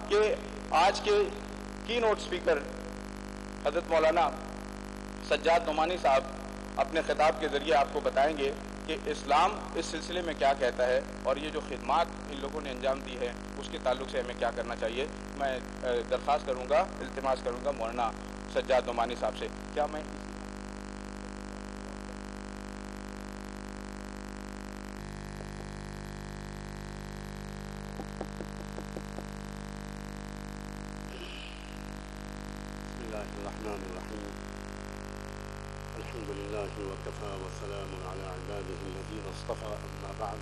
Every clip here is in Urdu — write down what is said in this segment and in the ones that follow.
کہ آج کے کی نوٹ سپیکر حضرت مولانا سجاد نعمانی صاحب اپنے خطاب کے ذریعے آپ کو بتائیں گے کہ اسلام اس سلسلے میں کیا کہتا ہے اور یہ جو خدمات ان لوگوں نے انجام دی ہے اس کے تعلق سے ہمیں کیا کرنا چاہیے. میں درخواست کروں گا، التماس کروں گا مولانا سجاد نعمانی صاحب سے. کیا میں الرحمن الرحيم الحمد لله وكفى وسلام على عباده الذين اصطفى أما بعد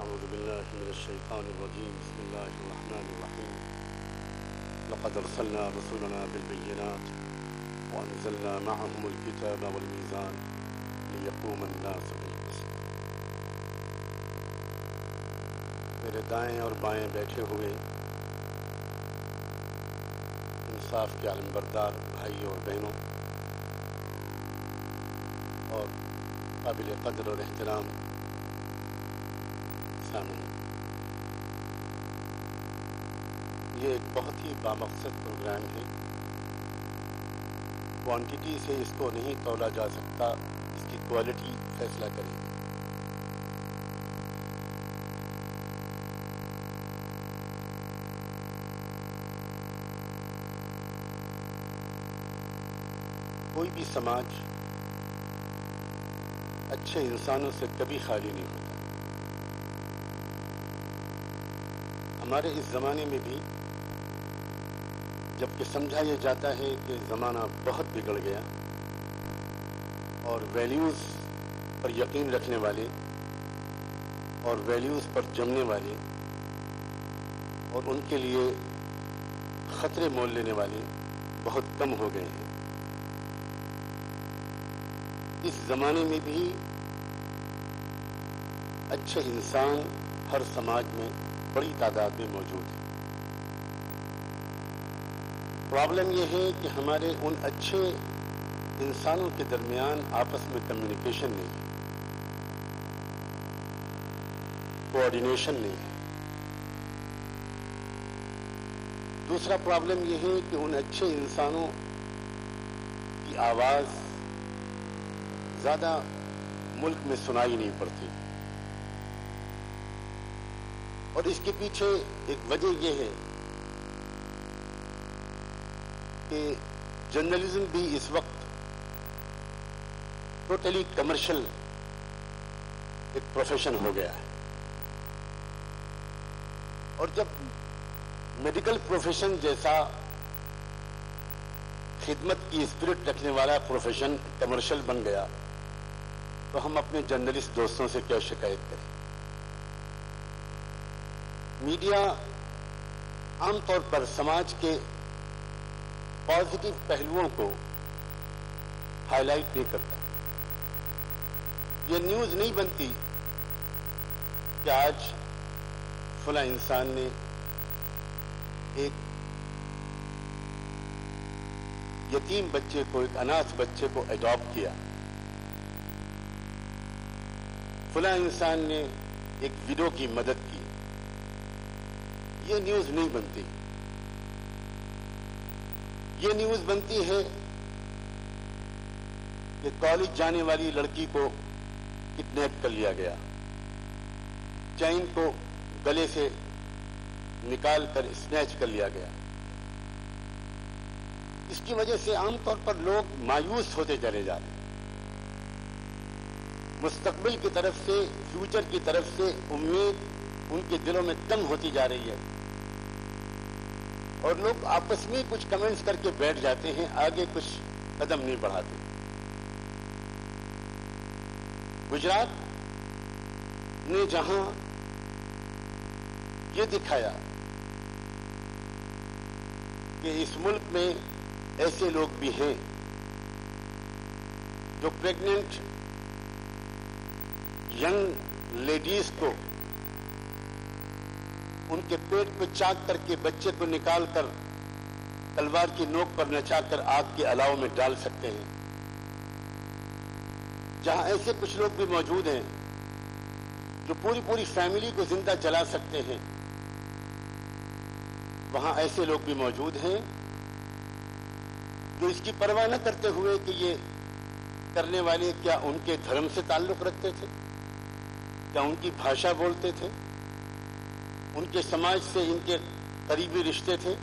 أعوذ بالله من الشيطان الرجيم بسم الله الرحمن الرحيم لقد أرسلنا رسلنا بالبينات وأنزلنا معهم الكتاب والميزان ليقوم الناس بالقسط. میرے دائیں اور بائیں بیٹھے ہوئے انصاف کے علمبردار بھائی اور بہنوں اور قابل قدر اور احترام سامعین، یہ ایک بہت ہی بامقصد پروگرام ہے. کوانٹٹی سے اس کو نہیں تولا جا سکتا، اس کی کوالٹی فیصلہ کرے. کوئی بھی سماج اچھے انسانوں سے کبھی خالی نہیں ہوتا. ہمارے اس زمانے میں بھی جب کہ سمجھا یہ جاتا ہے کہ زمانہ بہت بگڑ گیا اور ویلیوز پر یقین رکھنے والے اور ویلیوز پر جمنے والے اور ان کے لیے خطرے مول لینے والے بہت کم ہو گئے ہیں. اس زمانے میں بھی اچھے انسان ہر سماج میں بڑی تعداد میں موجود ہیں. پرابلم یہ ہے کہ hمارے ان اچھے انسانوں کے درمیان آپس میں کمیونیکیشن نہیں ہے، کوآرڈینیشن نہیں ہے. دوسرا پرابلم یہ ہے کہ ان اچھے انسانوں کی آواز زیادہ ملک میں سنائی نہیں پڑتی. اور اس کے پیچھے ایک وجہ یہ ہے کہ جرنلزم بھی اس وقت ٹوٹلی کمرشل ایک پروفیشن ہو گیا ہے. اور جب میڈیکل پروفیشن جیسا خدمت کی اسپرٹ رکھنے والا پروفیشن کمرشل بن گیا تو ہم اپنے جرنلسٹ دوستوں سے کیا شکایت کریں. میڈیا عام طور پر سماج کے پازیٹیو پہلوؤں کو ہائی لائٹ نہیں کرتا. یہ نیوز نہیں بنتی کہ آج فلاں انسان نے ایک یتیم بچے کو، ایک اناث بچے کو ایڈاپٹ کیا، فلاں انسان نے ایک وڈو کی مدد کی. یہ نیوز نہیں بنتی. یہ نیوز بنتی ہے کہ کالج جانے والی لڑکی کو کڈنیپ کر لیا گیا، چین کو گلے سے نکال کر اسنیچ کر لیا گیا. اس کی وجہ سے عام طور پر لوگ مایوس ہوتے چلے جاتے ہیں. مستقبل کی طرف سے، فیوچر کی طرف سے امید ان کے دلوں میں کم ہوتی جا رہی ہے اور لوگ آپس میں کچھ کمنٹس کر کے بیٹھ جاتے ہیں، آگے کچھ قدم نہیں بڑھاتے. گجرات نے جہاں یہ دکھایا کہ اس ملک میں ایسے لوگ بھی ہیں جو پریگننٹ ینگ لیڈیز کو ان کے پیٹ کو چاک کر کے بچے کو نکال کر تلوار کی نوک پر نچا کر آگ کے الاؤ میں ڈال سکتے ہیں. جہاں ایسے کچھ لوگ بھی موجود ہیں جو پوری فیملی کو زندہ جلا سکتے ہیں، وہاں ایسے لوگ بھی موجود ہیں جو اس کی پرواہ نہ کرتے ہوئے کہ یہ کرنے والے کیا ان کے دھرم سے تعلق رکھتے تھے، کیا ان کی بھاشا بولتے تھے، ان کے سماج سے ان کے قریبی رشتے تھے،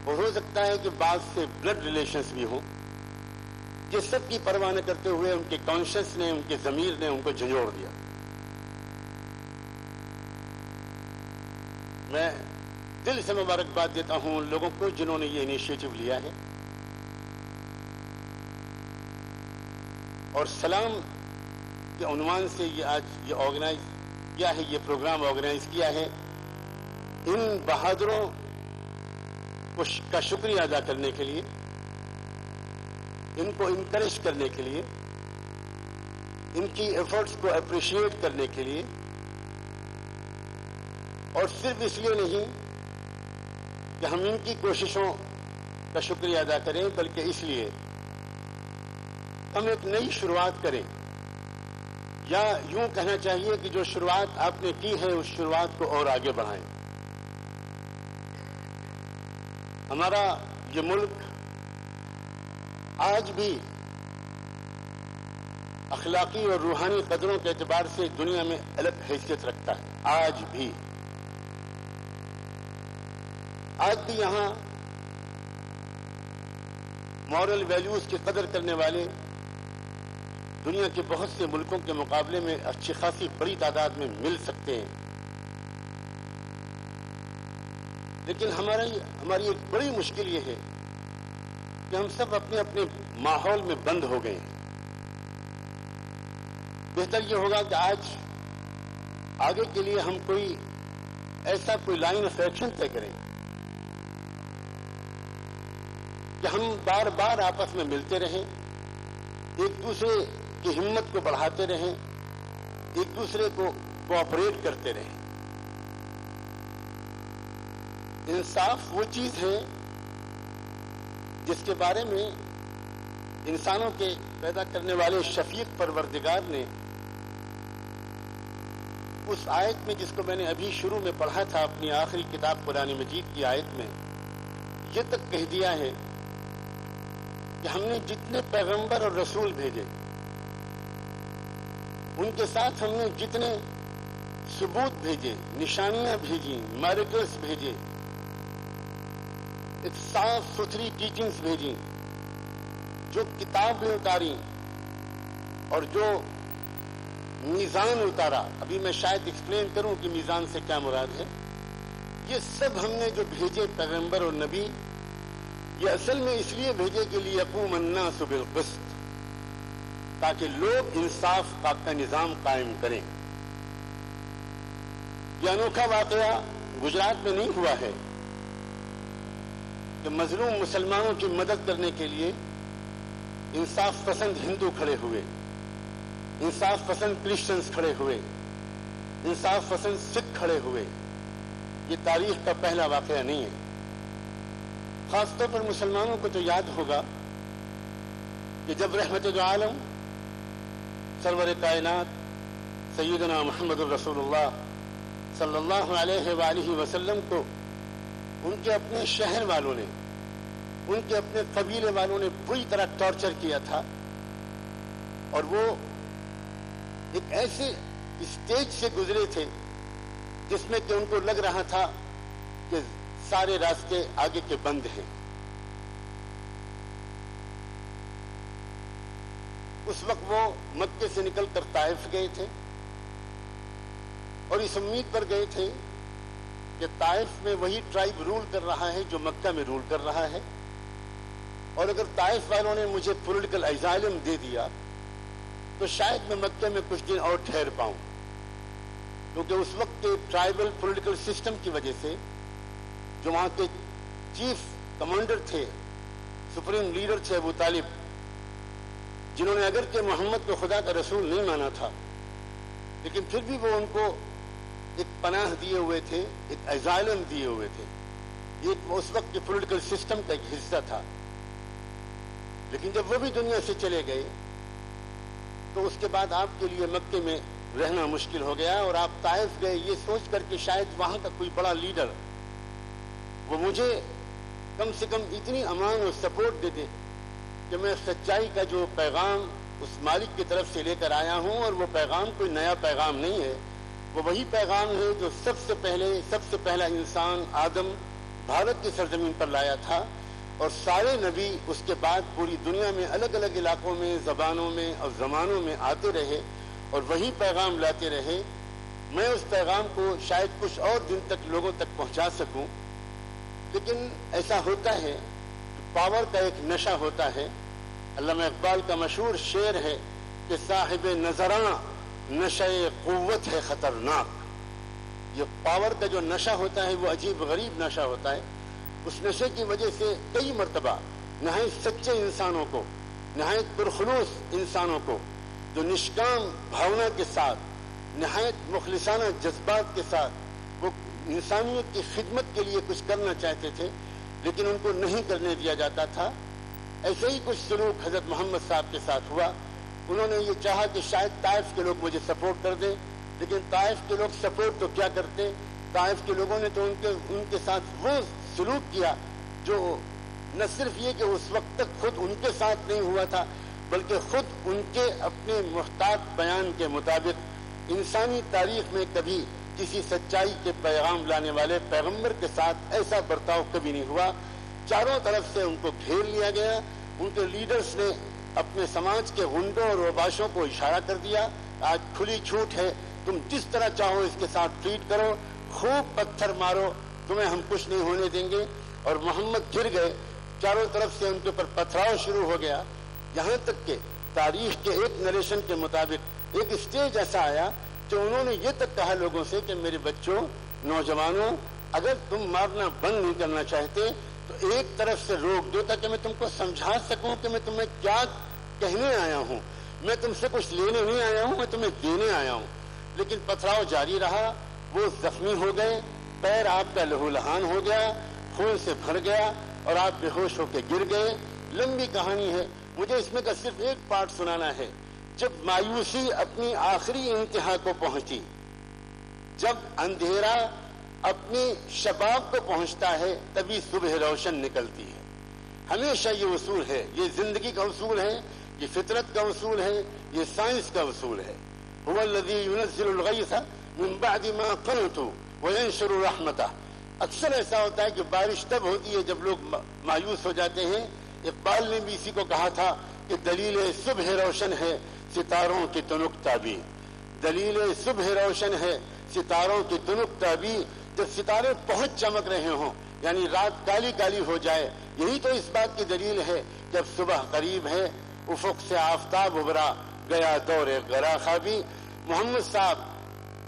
اور ہو سکتا ہے کہ بعض سے بلڈ ریلیشنز بھی ہوں، یہ سب کی پرواہ نہ کرتے ہوئے ان کے کانشنس نے، ان کے ضمیر نے ان کو جھنجھوڑ دیا۔ میں دل سے مبارکباد دیتا ہوں ان لوگوں کو جنہوں نے یہ انیشیٹو لیا ہے، اور سلام کے عنوان سے یہ آج یہ آرگنائز کیا ہے، یہ پروگرام آرگنائز کیا ہے، ان بہادروں کا شکریہ ادا کرنے کے لیے، ان کو انکریج کرنے کے لیے، ان کی ایفرٹس کو اپریشیٹ کرنے کے لیے، اور صرف اس لیے نہیں کہ ہم ان کی کوششوں کا شکریہ ادا کریں، بلکہ اس لیے ہم ایک نئی شروعات کریں، یا یوں کہنا چاہیے کہ جو شروعات آپ نے کی ہے اس شروعات کو اور آگے بڑھائیں۔ ہمارا یہ ملک آج بھی اخلاقی اور روحانی قدروں کے اعتبار سے دنیا میں الگ حیثیت رکھتا ہے، آج بھی یہاں مورل ویلیوز کی قدر کرنے والے دنیا کے بہت سے ملکوں کے مقابلے میں اچھی خاصی بڑی تعداد میں مل سکتے ہیں، لیکن ہماری ایک بڑی مشکل یہ ہے کہ ہم سب اپنے اپنے ماحول میں بند ہو گئے ہیں۔ بہتر یہ ہوگا کہ آج آگے کے لیے ہم کوئی لائن آف ایکشن طے کریں کہ ہم بار بار آپس میں ملتے رہیں، ایک دوسرے کی ہمت کو بڑھاتے رہیں، ایک دوسرے کو کوآپریٹ کرتے رہیں۔ انصاف وہ چیز ہے جس کے بارے میں انسانوں کے پیدا کرنے والے شفیق پروردگار نے اس آیت میں، جس کو میں نے ابھی شروع میں پڑھا تھا اپنی آخری کتاب قرآن مجید کی آیت میں، یہ تک کہہ دیا ہے کہ ہم نے جتنے پیغمبر اور رسول بھیجے، ان کے ساتھ ہم نے جتنے ثبوت بھیجے، نشانیاں بھیجی، میریکلز بھیجے، ایک صاف ستھری ٹیچنگز بھیجی، جو کتاب نے اتاری اور جو میزان اتارا، ابھی میں شاید ایکسپلین کروں کہ میزان سے کیا مراد ہے، یہ سب ہم نے جو بھیجے پیغمبر اور نبی، یہ اصل میں اس لیے بھیجے کہ لیقوم الناس بالقسط، تاکہ لوگ انصاف کا نظام قائم کریں۔ یہ انوکھا واقعہ گجرات میں نہیں ہوا ہے کہ مظلوم مسلمانوں کی مدد کرنے کے لیے انصاف پسند ہندو کھڑے ہوئے، انصاف پسند کرسچنز کھڑے ہوئے، انصاف پسند سکھ کھڑے ہوئے۔ یہ تاریخ کا پہلا واقعہ نہیں ہے۔ خاص طور پر مسلمانوں کو تو یاد ہوگا کہ جب رحمت العالم سرور کائنات سیدنا محمد الرسول اللہ صلی اللہ علیہ وآلہ وسلم کو ان کے اپنے شہر والوں نے، ان کے اپنے قبیلے والوں نے بری طرح ٹارچر کیا تھا، اور وہ ایک ایسے اسٹیج سے گزرے تھے جس میں کہ ان کو لگ رہا تھا کہ سارے راستے آگے کے بند ہیں۔ اس وقت وہ مکے سے نکل کر طائف گئے تھے، اور اس امید پر گئے تھے کہ طائف میں وہی ٹرائب رول کر رہا ہے جو مکہ میں رول کر رہا ہے، اور اگر طائف والوں نے مجھے پولیٹیکل ایزائلم دے دیا تو شاید میں مکہ میں کچھ دن اور ٹھہر پاؤں، کیونکہ اس وقت کے ٹرائبل پولیٹیکل سسٹم کی وجہ سے جو وہاں کے چیف کمانڈر تھے، سپریم لیڈر تھے ابو طالب، جنہوں نے اگرچہ محمد کو خدا کا رسول نہیں مانا تھا، لیکن پھر بھی وہ ان کو ایک پناہ دیے ہوئے تھے، ایک ایزائلم دیے ہوئے تھے، یہ اس وقت کے پولیٹیکل سسٹم کا ایک حصہ تھا۔ لیکن جب وہ بھی دنیا سے چلے گئے تو اس کے بعد آپ کے لیے مکے میں رہنا مشکل ہو گیا، اور آپ طائف گئے یہ سوچ کر کہ شاید وہاں کا کوئی بڑا لیڈر وہ مجھے کم سے کم اتنی امان اور سپورٹ دے دے کہ میں سچائی کا جو پیغام اس مالک کی طرف سے لے کر آیا ہوں، اور وہ پیغام کوئی نیا پیغام نہیں ہے، وہ وہی پیغام ہے جو سب سے پہلا انسان آدم بھارت کی سرزمین پر لایا تھا، اور سارے نبی اس کے بعد پوری دنیا میں الگ الگ علاقوں میں، زبانوں میں اور زمانوں میں آتے رہے اور وہی پیغام لاتے رہے۔ میں اس پیغام کو شاید کچھ اور دن تک لوگوں تک پہنچا سکوں، لیکن ایسا ہوتا ہے، پاور کا ایک نشہ ہوتا ہے۔ علامہ اقبال کا مشہور شعر ہے کہ صاحب نظراں نشہ قوت ہے خطرناک۔ یہ پاور کا جو نشہ ہوتا ہے وہ عجیب غریب نشہ ہوتا ہے۔ اس نشے کی وجہ سے کئی مرتبہ نہایت سچے انسانوں کو، نہایت پرخلوص انسانوں کو، جو نشکام بھاونا کے ساتھ، نہایت مخلصانہ جذبات کے ساتھ وہ انسانیت کی خدمت کے لیے کچھ کرنا چاہتے تھے لیکن ان کو نہیں کرنے دیا جاتا تھا، ایسے ہی کچھ سلوک حضرت محمد صاحب کے ساتھ ہوا۔ انہوں نے یہ چاہا کہ شاید طائف کے لوگ مجھے سپورٹ کر دیں، لیکن طائف کے لوگ سپورٹ تو کیا کرتے، طائف کے لوگوں نے تو ان کے ساتھ وہ سلوک کیا جو نہ صرف یہ کہ اس وقت تک خود ان کے ساتھ نہیں ہوا تھا، بلکہ خود ان کے اپنے محتاط بیان کے مطابق انسانی تاریخ میں کبھی کسی سچائی کے پیغام لانے والے پیغمبر کے ساتھ ایسا برتاؤ کبھی نہیں ہوا۔ چاروں طرف سے ان کو گھیر لیا گیا، ان کے لیڈرز نے اپنے سماج کے غنڈوں اور اوباشوں کو اشارہ کر دیا، آج کھلی چھوٹ ہے، تم جس طرح چاہو اس کے ساتھ ٹریٹ کرو، خوب پتھر مارو، تمہیں ہم کچھ نہیں ہونے دیں گے۔ اور محمد گر گئے، چاروں طرف سے ان کے اوپر پتھراؤ شروع ہو گیا، یہاں تک کہ تاریخ کے ایک نریشن کے مطابق ایک اسٹیج ایسا آیا کہ انہوں نے یہ تک کہا لوگوں سے کہ میرے بچوں، نوجوانوں، اگر تم مارنا بند نہیں کرنا چاہتے تو ایک طرف سے روک دو تاکہ میں تم کو سمجھا سکوں کہ میں تمہیں کیا کہنے آیا ہوں، میں تم سے کچھ لینے نہیں آیا ہوں، میں تمہیں دینے آیا ہوں۔ لیکن پتھراؤ جاری رہا، وہ زخمی ہو گئے، پیر آپ کا لہو لہان ہو گیا، خون سے بھر گیا اور آپ بے ہوش ہو کے گر گئے۔ لمبی کہانی ہے، مجھے اس میں کا صرف ایک پارٹ سنانا ہے۔ جب مایوسی اپنی آخری انتہا کو پہنچی، جب اندھیرا اپنی شباب کو پہنچتا ہے، تبھی صبح روشن نکلتی ہے۔ ہمیشہ یہ اصول ہے، یہ زندگی کا اصول ہے، یہ فطرت کا اصول ہے، یہ سائنس کا اصول ہے۔ هو الذی ينزل الغیث من بعد ما قنطوا وینشر رحمتہ۔ اکثر ایسا ہوتا ہے کہ بارش تب ہوتی ہے جب لوگ مایوس ہو جاتے ہیں۔ اقبال نے بھی اسی کو کہا تھا کہ دلیل صبح روشن ہے ستاروں کی تنک تابی، دلیل صبح روشن ہے ستاروں کی تنک تابی۔ جب ستارے بہت چمک رہے ہوں، یعنی رات کالی کالی ہو جائے، یہی تو اس بات کی دلیل ہے جب صبح قریب ہے، افق سے آفتاب ابھرا گیا دور غرا خوابی۔ محمد صاحب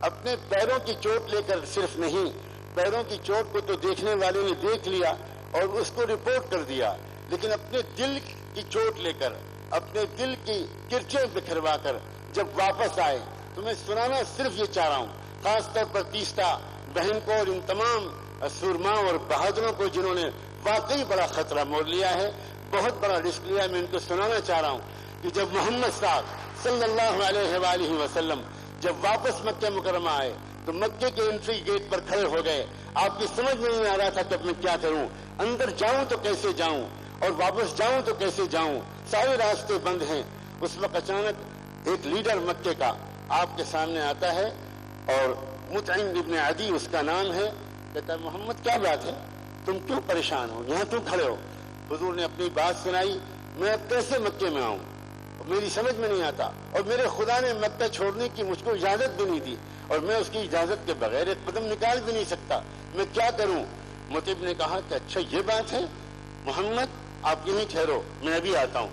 اپنے پیروں کی چوٹ لے کر صرف نہیں، پیروں کی چوٹ کو تو دیکھنے والے نے دیکھ لیا اور اس کو رپورٹ کر دیا، لیکن اپنے دل کی چوٹ لے کر، اپنے دل کی کرچیں بکھروا کر جب واپس آئے، تو میں سنانا صرف یہ چاہ رہا ہوں، خاص طور پر تیستا بہن کو اور ان تمام سورماؤں اور بہادروں کو جنہوں نے واقعی بڑا خطرہ مول لیا ہے، بہت بڑا رسک لیا ہے۔ میں ان کو سنانا چاہ رہا ہوں کہ جب محمد صاحب صلی اللہ علیہ وآلہ وسلم جب واپس مکہ مکرمہ آئے تو مکے کے انٹری گیٹ پر کھڑے ہو گئے، آپ کی سمجھ میں نہیں آ رہا تھا کہ اب میں کیا کروں، اندر جاؤں تو کیسے جاؤں اور واپس جاؤں تو کیسے جاؤں، سارے راستے بند ہیں۔ اس وقت اچانک ایک لیڈر مکے کا آپ کے سامنے آتا ہے اور مطعم ابن عدی اس کا نام ہے، کہتا ہے محمد کیا بات ہے، تم کیوں پریشان ہو، یہاں کیوں کھڑے ہو؟ حضور نے اپنی بات سنائی، میں اب کیسے مکے میں آؤں، میری سمجھ میں نہیں آتا، اور میرے خدا نے مکہ چھوڑنے کی مجھ کو اجازت بھی نہیں دی، اور میں اس کی اجازت کے بغیر ایک قدم نکال بھی نہیں سکتا، میں کیا کروں؟ مطعم نے کہا کہ اچھا یہ بات ہے، محمد آپ یہیں ٹھہرو، میں ابھی آتا ہوں۔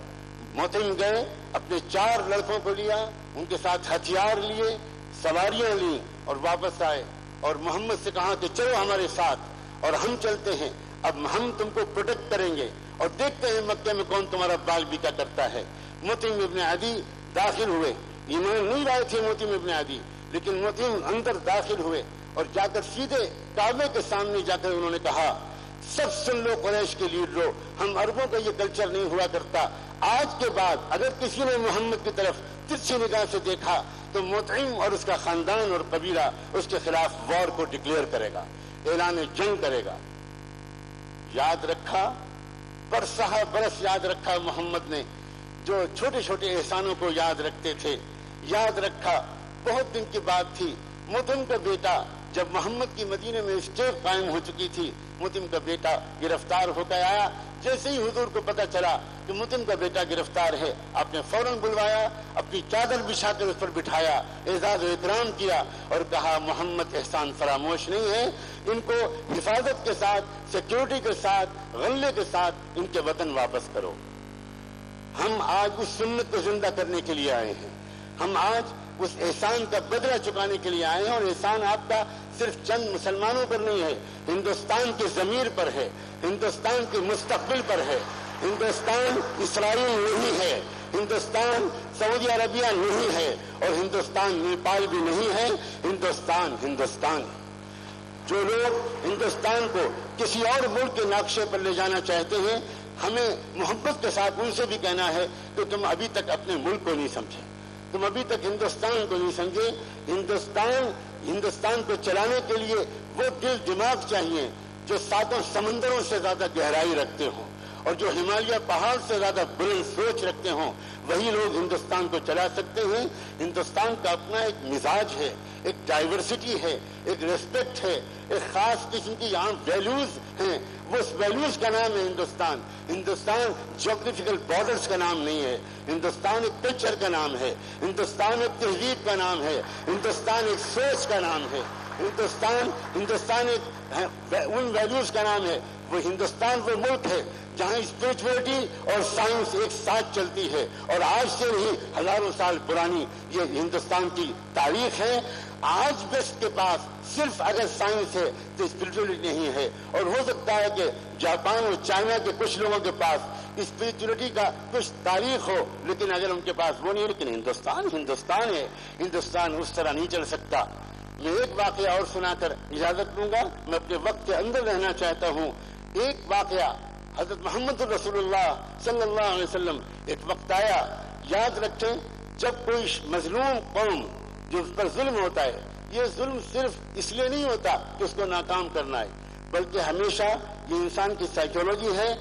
مطعم گئے، اپنے 4 لڑکوں کو لیا، ان کے ساتھ ہتھیار لیے، سواریاں لی اور واپس آئے، اور محمد سے کہا کہ چلو ہمارے ساتھ، اور ہم چلتے ہیں، اب ہم تم کو پروٹیکٹ کریں گے اور دیکھتے ہیں مکے میں کون تمہارا بال بیکا کرتا ہے۔ مطعم ابن عدی داخل ہوئے، ایمان نہیں لائے تھے مطعم ابن عدی، لیکن مطعم اندر داخل ہوئے اور جا کر سیدھے کعبے کے سامنے جا کر انہوں نے کہا سب سن لو قریش کے لیڈروں، ہم عربوں کا یہ کلچر نہیں ہوا کرتا، آج کے بعد اگر کسی نے محمد کی طرف ترچھی نگاہ سے دیکھا تو مطعم اور اس کا خاندان اور قبیلہ اس کے خلاف وار کو ڈکلیئر کرے گا، اعلان جنگ کرے گا۔ یاد رکھا، برسہ برس یاد رکھا محمد نے، جو چھوٹے چھوٹے احسانوں کو یاد رکھتے تھے، یاد رکھا۔ بہت دن کی بات تھی، مطعم کا بیٹا جب محمد کی مدینے میں اسٹیٹ قائم ہو چکی تھی، مطعم کا بیٹا گرفتار ہو کر آیا۔ جیسے ہی حضور کو پتا چلا کہ مطعم کا بیٹا گرفتار ہے، آپ نے فوراً بلوایا، اپنی چادر بچھا کر اس پر بٹھایا، اعزاز و اکرام کیا اور کہا محمد احسان فراموش نہیں ہے، ان کو حفاظت کے ساتھ، سیکیورٹی کے ساتھ، غلے کے ساتھ ان کے وطن واپس کرو۔ ہم آج اس سنت کو زندہ کرنے کے لیے آئے ہیں، ہم آج اس احسان کا بدلہ چکانے کے لیے آئے ہیں، اور احسان آپ کا صرف چند مسلمانوں پر نہیں ہے، ہندوستان کی ضمیر پر ہے، ہندوستان کے مستقبل پر ہے۔ ہندوستان اسرائیل نہیں ہے، ہندوستان سعودی عربیہ نہیں ہے، اور ہندوستان نیپال بھی نہیں ہے، ہندوستان ہندوستان ہے۔ جو لوگ ہندوستان کو کسی اور ملک کے نقشے پر لے جانا چاہتے ہیں، ہمیں محبت کے ساتھ ان سے بھی کہنا ہے کہ تم ابھی تک اپنے ملک کو نہیں سمجھے، تم ابھی تک ہندوستان کو نہیں سمجھے۔ ہندوستان کو چلانے کے لیے وہ دل دماغ چاہیے جو ساتوں سمندروں سے زیادہ گہرائی رکھتے ہوں، اور جو ہمالیہ پہاڑ سے زیادہ بلند سوچ رکھتے ہوں، وہی لوگ ہندوستان کو چلا سکتے ہیں۔ ہندوستان کا اپنا ایک مزاج ہے، ایک ڈائیورسٹی ہے، ایک ریسپیکٹ ہے، ایک خاص قسم کی یہاں ویلیوز ہیں، وہ اس ویلیوز کا نام ہے ہندوستان۔ ہندوستان جیوگرافیکل بارڈرز کا نام نہیں ہے، ہندوستان ایک کلچر کا نام ہے، ہندوستان ایک تہذیب کا نام ہے، ہندوستان ایک سوچ کا نام ہے، ہندوستان ایک ان ویلیوز کا نام ہے۔ وہ ہندوستان وہ ملک ہے جہاں اسپرچولیٹی اور سائنس ایک ساتھ چلتی ہے، اور آج سے نہیں ہزاروں سال پرانی یہ ہندوستان کی تاریخ ہے۔ آج ویسٹ کے پاس صرف اگر سائنس ہے تو اسپرچولیٹی نہیں ہے، اور ہو سکتا ہے کہ جاپان اور چائنا کے کچھ لوگوں کے پاس اسپرچولیٹی کا کچھ تاریخ ہو، لیکن اگر ان کے پاس وہ نہیں ہے، لیکن ہندوستان ہے۔ ہندوستان اس طرح نہیں چل سکتا۔ میں ایک واقعہ اور سنا کر اجازت لوں گا، میں اپنے وقت کے اندر رہنا چاہتا ہوں۔ ایک واقعہ حضرت محمد رسول اللہ صلی اللہ علیہ وسلم، ایک وقت آیا، یاد رکھیں، جب کوئی مظلوم قوم جو اس پر ظلم ہوتا ہے، یہ ظلم صرف اس لیے نہیں ہوتا کہ اس کو ناکام کرنا ہے، بلکہ ہمیشہ یہ انسان کی سائیکولوجی ہے۔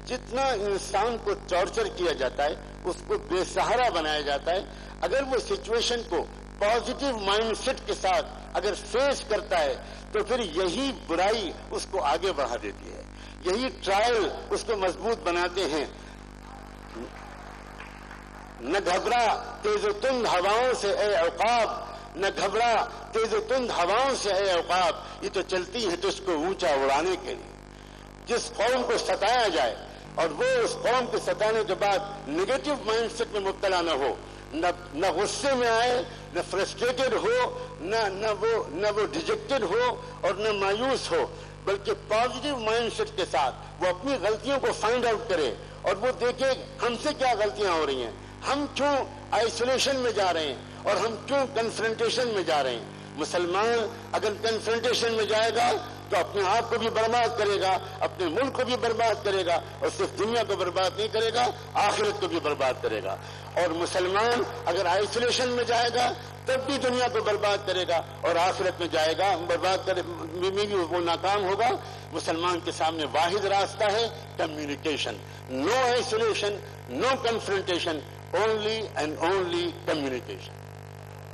جتنا انسان کو ٹارچر کیا جاتا ہے، اس کو بے سہارا بنایا جاتا ہے، اگر وہ سچویشن کو پازیٹیو مائنڈ سیٹ کے ساتھ اگر فیس کرتا ہے تو پھر یہی برائی اس کو آگے بڑھا دیتی ہے، یہی ٹرائل اس کو مضبوط بناتے ہیں۔ نہ گھبرا تیز و تند ہواؤں سے اے عقاب، نہ گھبرا تیز و تند ہواؤں سے اے عقاب، یہ تو چلتی ہے تجھ کو اونچا اڑانے کے لیے۔ جس قوم کو ستایا جائے اور وہ اس قوم کے ستانے کے بعد نگیٹو مائنڈ سیٹ میں مبتلا نہ ہو، نہ غصے میں آئے، نہ فرسٹریٹڈ ہو، نہ وہ ڈیجیکٹڈ ہو اور نہ مایوس ہو، بلکہ پازیٹیو مائنڈ سیٹ کے ساتھ وہ اپنی غلطیوں کو فائنڈ آؤٹ کرے اور وہ دیکھے ہم سے کیا غلطیاں ہو رہی ہیں، ہم کیوں آئسولیشن میں جا رہے ہیں اور ہم کیوں کنفرنٹیشن میں جا رہے ہیں۔ مسلمان اگر کنفرنٹیشن میں جائے گا تو اپنے آپ کو بھی برباد کرے گا، اپنے ملک کو بھی برباد کرے گا، اور صرف دنیا کو برباد نہیں کرے گا، آخرت کو بھی برباد کرے گا۔ اور مسلمان اگر آئسولیشن میں جائے گا تب بھی دنیا کو برباد کرے گا، اور آخرت میں جائے گا برباد کرے بھی وہ ناکام ہوگا۔ مسلمان کے سامنے واحد راستہ ہے communication, no isolation, no confrontation, only and only communication.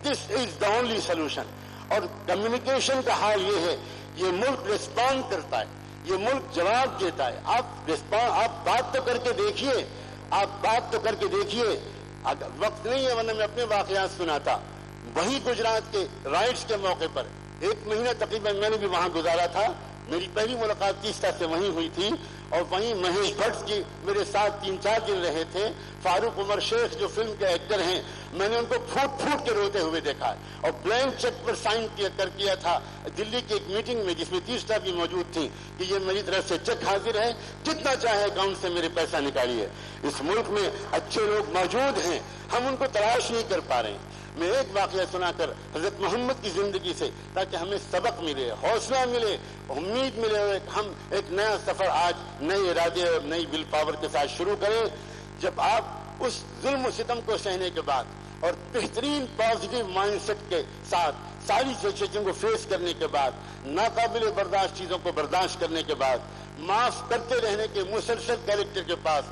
This is the only solution. اور کمیونیکیشن کا حال یہ ہے، یہ ملک ریسپونڈ کرتا ہے، یہ ملک جواب دیتا ہے۔ آپ بات تو کر کے دیکھیے، آپ بات تو کر کے دیکھیے۔ وقت نہیں ہے ورنہ میں اپنے واقعات سناتا۔ وہی گجرات کے رائٹس کے موقع پر 1 مہینہ تقریباً میں نے بھی وہاں گزارا تھا۔ میری پہلی ملاقات تیسرا سے وہیں ہوئی تھی، اور وہیں مہیش بھٹ جی میرے ساتھ 3-4 دن رہے تھے۔ فاروق عمر شیخ جو فلم کے ایکٹر ہیں، میں نے ان کو پھوٹ پھوٹ کے روتے ہوئے دیکھا اور بلینک چیک پر سائن کیا تھا دلی کی ایک میٹنگ میں، جس میں تیسرا بھی موجود تھی، کہ یہ میری طرف سے چیک حاضر ہے، جتنا چاہے اکاؤنٹ سے میرے پیسہ نکالیے۔ اس ملک میں اچھے لوگ موجود ہیں، ہم ان کو تلاش نہیں کر پا رہے ہیں۔ میں ایک واقعہ سنا کر حضرت محمد کی زندگی سے، تاکہ ہمیں سبق ملے، حوصلہ ملے، امید ملے، اور ہم ایک نیا سفر آج نئے ارادے اور نئی ول پاور کے ساتھ شروع کریں۔ جب آپ اس ظلم و ستم کو سہنے کے بعد اور بہترین پازیٹیو مائنڈ سیٹ کے ساتھ ساری سچویشن کو فیس کرنے کے بعد، ناقابل برداشت چیزوں کو برداشت کرنے کے بعد، معاف کرتے رہنے کے مسلسل کیریکٹر کے پاس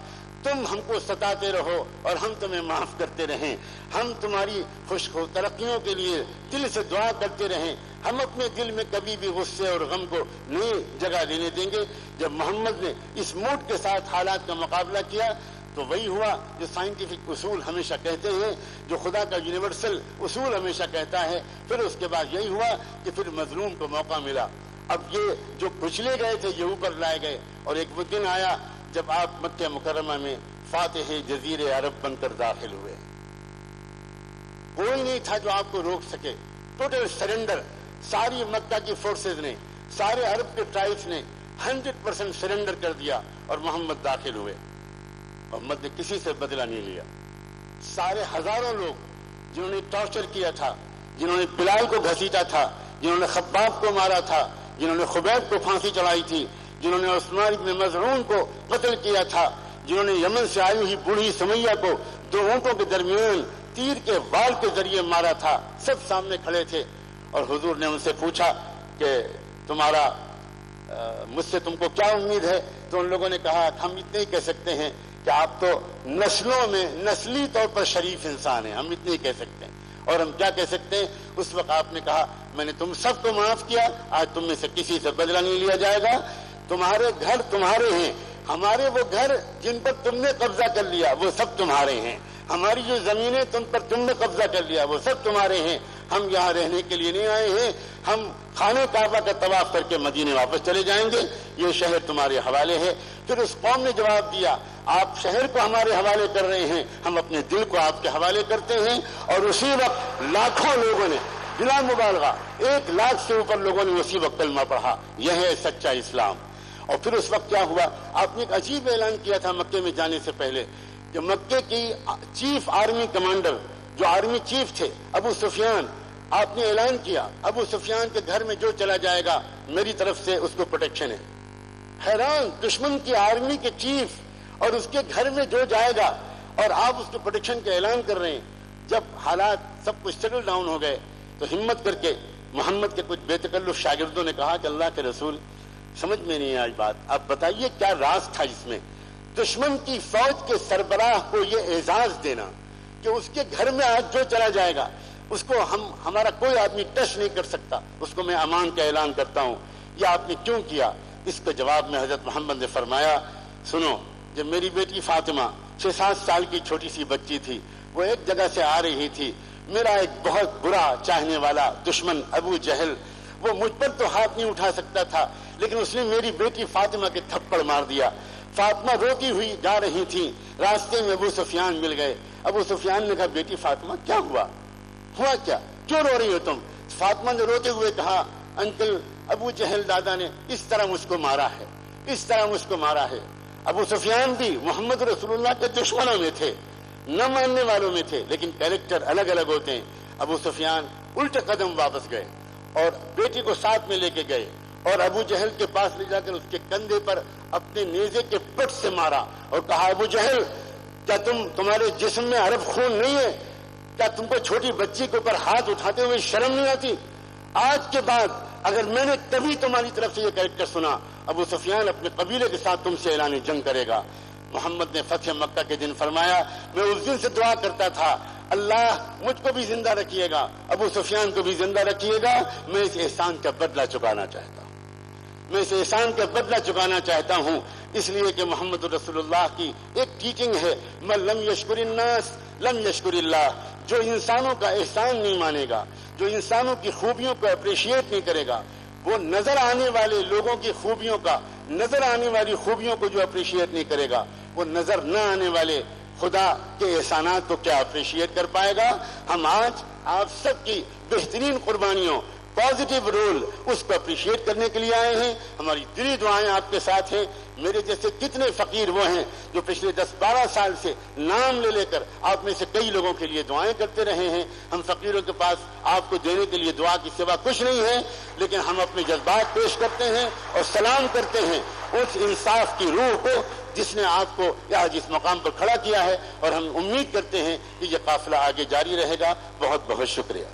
تم ہم کو ستاتے رہو اور ہم تمہیں معاف کرتے رہیں، ہم تمہاری خوش ترقیوں کے لیے دل سے دعا کرتے رہیں، ہم اپنے دل میں کبھی بھی غصے اور غم کو نہیں جگہ لینے دیں گے۔ جب محمد نے اس موڈ کے ساتھ حالات کا مقابلہ کیا تو وہی ہوا جو سائنٹیفک اصول ہمیشہ کہتے ہیں، جو خدا کا یونیورسل اصول ہمیشہ کہتا ہے۔ پھر اس کے بعد یہی ہوا کہ پھر مظلوم کو موقع ملا۔ اب یہ جو کچلے گئے تھے یہ اوپر لائے گئے، اور ایک وہ دن آیا جب آپ مکہ مکرمہ میں فاتح جزیرے عرب بن کر داخل ہوئے۔ کوئی نہیں تھا جو آپ کو روک سکے، ٹوٹل سرنڈر، ساری مکہ کی فورسز نے، سارے عرب کے ٹرائبس نے 100% سرنڈر کر دیا اور محمد داخل ہوئے۔ محمد نے کسی سے بدلہ نہیں لیا۔ سارے ہزاروں لوگ جنہوں نے ٹارچر کیا تھا، جنہوں نے بلال کو گھسیٹا تھا، جنہوں نے خباب کو مارا تھا، جنہوں نے خبیب کو پھانسی چڑھائی تھی، جنہوں نے عثمان ابن مظعون کو قتل کیا تھا، جنہوں نے یمن سے آئی ہوئی بوڑھی سمیہ کو 2 اونٹوں کے درمیان تیر کے وال کے ذریعے مارا تھا، سب سامنے کھڑے تھے۔ اور حضور نے ان سے پوچھا کہ تمہارا مجھ سے تم کو کیا امید ہے؟ تو ان لوگوں نے کہا ہم اتنے ہی کہہ سکتے ہیں کہ آپ تو نسلوں میں نسلی طور پر شریف انسان ہیں، ہم اتنے ہی کہہ سکتے ہیں۔ اور ہم کیا کہہ سکتے ہیں؟ اس وقت آپ نے کہا میں نے تم سب کو معاف کیا، آج تم میں سے کسی سے بدلہ نہیں لیا جائے گا، تمہارے گھر تمہارے ہیں، ہمارے وہ گھر جن پر تم نے قبضہ کر لیا وہ سب تمہارے ہیں، ہماری جو زمینیں تم نے قبضہ کر لیا وہ سب تمہارے ہیں، ہم یہاں رہنے کے لیے نہیں آئے ہیں، ہم خانہ کعبہ کا طواف کر کے مدینے واپس چلے جائیں گے، یہ شہر تمہارے حوالے ہے۔ پھر اس قوم نے جواب دیا آپ شہر کو ہمارے حوالے کر رہے ہیں، ہم اپنے دل کو آپ کے حوالے کرتے ہیں۔ اور اسی وقت لاکھوں لوگوں نے بلا مبالغہ 1 لاکھ سے اوپر لوگوں نے اسی وقت کلمہ پڑھا، یہ ہے سچا اسلام۔ اور پھر اس وقت کیا ہوا؟ آپ نے ایک عجیب اعلان کیا تھا مکے میں جانے سے پہلے کہ مکے کی چیف آرمی کمانڈر جو آرمی چیف تھے ابو سفیان، آپ نے اعلان کیا ابو سفیان کے گھر میں جو چلا جائے گا میری طرف سے اس کو پروٹیکشن ہے۔ حیران، دشمن کی آرمی کے چیف اور اس کے گھر میں جو جائے گا اور آپ اس کے پروٹیکشن کا اعلان کر رہے ہیں۔ جب حالات سب کچھ سیٹل ڈاؤن ہو گئے تو ہمت کر کے محمد کے کچھ بے تکلف شاگردوں نے کہا کہ اللہ کے رسول سمجھ میں نہیں آئی بات، آپ بتائیے کیا راز تھا اس میں؟ دشمن کی فوج کے سربراہ کو یہ اعزاز دینا کہ اس کے گھر میں آج جو چلا جائے گا اس کو ہمارا کوئی آدمی ٹچ نہیں کر سکتا، اس کو میں امان کا اعلان کرتا ہوں، یہ آپ نے کیوں کیا؟ اس کے جواب میں حضرت محمد نے فرمایا سنو، جب میری بیٹی فاطمہ 6-7 سال کی چھوٹی سی بچی تھی، وہ ایک جگہ سے آ رہی تھی، میرا ایک بہت برا چاہنے والا دشمن ابو جہل، وہ مجھ پر تو ہاتھ نہیں اٹھا سکتا تھا لیکن اس نے میری بیٹی فاطمہ کے تھپڑ مار دیا۔ فاطمہ روتی ہوئی جا رہی تھی، راستے میں ابو سفیان مل گئے۔ ابو سفیان نے کہا بیٹی فاطمہ کیا ہوا کیا، کیوں رو رہی ہو تم؟ فاطمہ نے روتے ہوئے کہا انکل ابو جہل دادا نے اس طرح مجھ کو مارا ہے، اس طرح مجھ کو مارا ہے۔ ابو سفیان بھی محمد رسول اللہ کے دشمنوں میں تھے، نہ ماننے والوں میں تھے، لیکن کیریکٹر الگ الگ ہوتے ہیں۔ ابو سفیان الٹے قدم واپس گئے اور بیٹی کو ساتھ میں لے کے گئے اور ابو جہل کے پاس لے جا کر اس کے کندھے پر اپنے نیزے کے پٹ سے مارا اور کہا ابو جہل کیا تمہارے جسم میں عرب خون نہیں ہے؟ کیا تم کو چھوٹی بچی کے اوپر ہاتھ اٹھاتے ہوئے شرم نہیں آتی؟ آج کے بعد اگر میں نے کبھی تمہاری طرف سے یہ کیریکٹر سنا، ابو سفیان اپنے قبیلے کے ساتھ تم سے اعلان جنگ کرے گا۔ محمد نے فتح مکہ کے دن فرمایا میں اس دن سے دعا کرتا تھا اللہ مجھ کو بھی زندہ رکھیے گا، ابو سفیان کو بھی زندہ رکھیے گا، میں اس احسان کا بدلہ چکانا چاہتا ہوں، میں اس احسان کا بدلہ چکانا چاہتا ہوں، اس لیے کہ محمد رسول اللہ کی ایک ٹیچنگ ہے من لم یشکر الناس لم یشکر اللہ، جو انسانوں کا احسان نہیں مانے گا، جو انسانوں کی خوبیوں کو اپریشیٹ نہیں کرے گا، وہ نظر آنے والے لوگوں کی خوبیوں کا، نظر آنے والی خوبیوں کو جو اپریشیٹ نہیں کرے گا، وہ نظر نہ آنے والے خدا کے احسانات کو کیا اپریشیٹ کر پائے گا؟ ہم آج آپ سب کی بہترین قربانیوں، پازیٹیو رول، اس کو اپریشیٹ کرنے کے لیے آئے ہیں۔ ہماری دلی دعائیں آپ کے ساتھ ہیں۔ میرے جیسے کتنے فقیر وہ ہیں جو پچھلے 10-12 سال سے نام لے کر آپ میں سے کئی لوگوں کے لیے دعائیں کرتے رہے ہیں۔ ہم فقیروں کے پاس آپ کو دینے کے لیے دعا کی سوا کچھ نہیں ہے، لیکن ہم اپنے جذبات پیش کرتے ہیں اور سلام کرتے ہیں اس انصاف کی روح کو جس نے آپ کو آج اس مقام پر کھڑا کیا ہے، اور ہم امید کرتے ہیں کہ یہ قافلہ آگے جاری رہے گا۔ بہت بہت شکریہ۔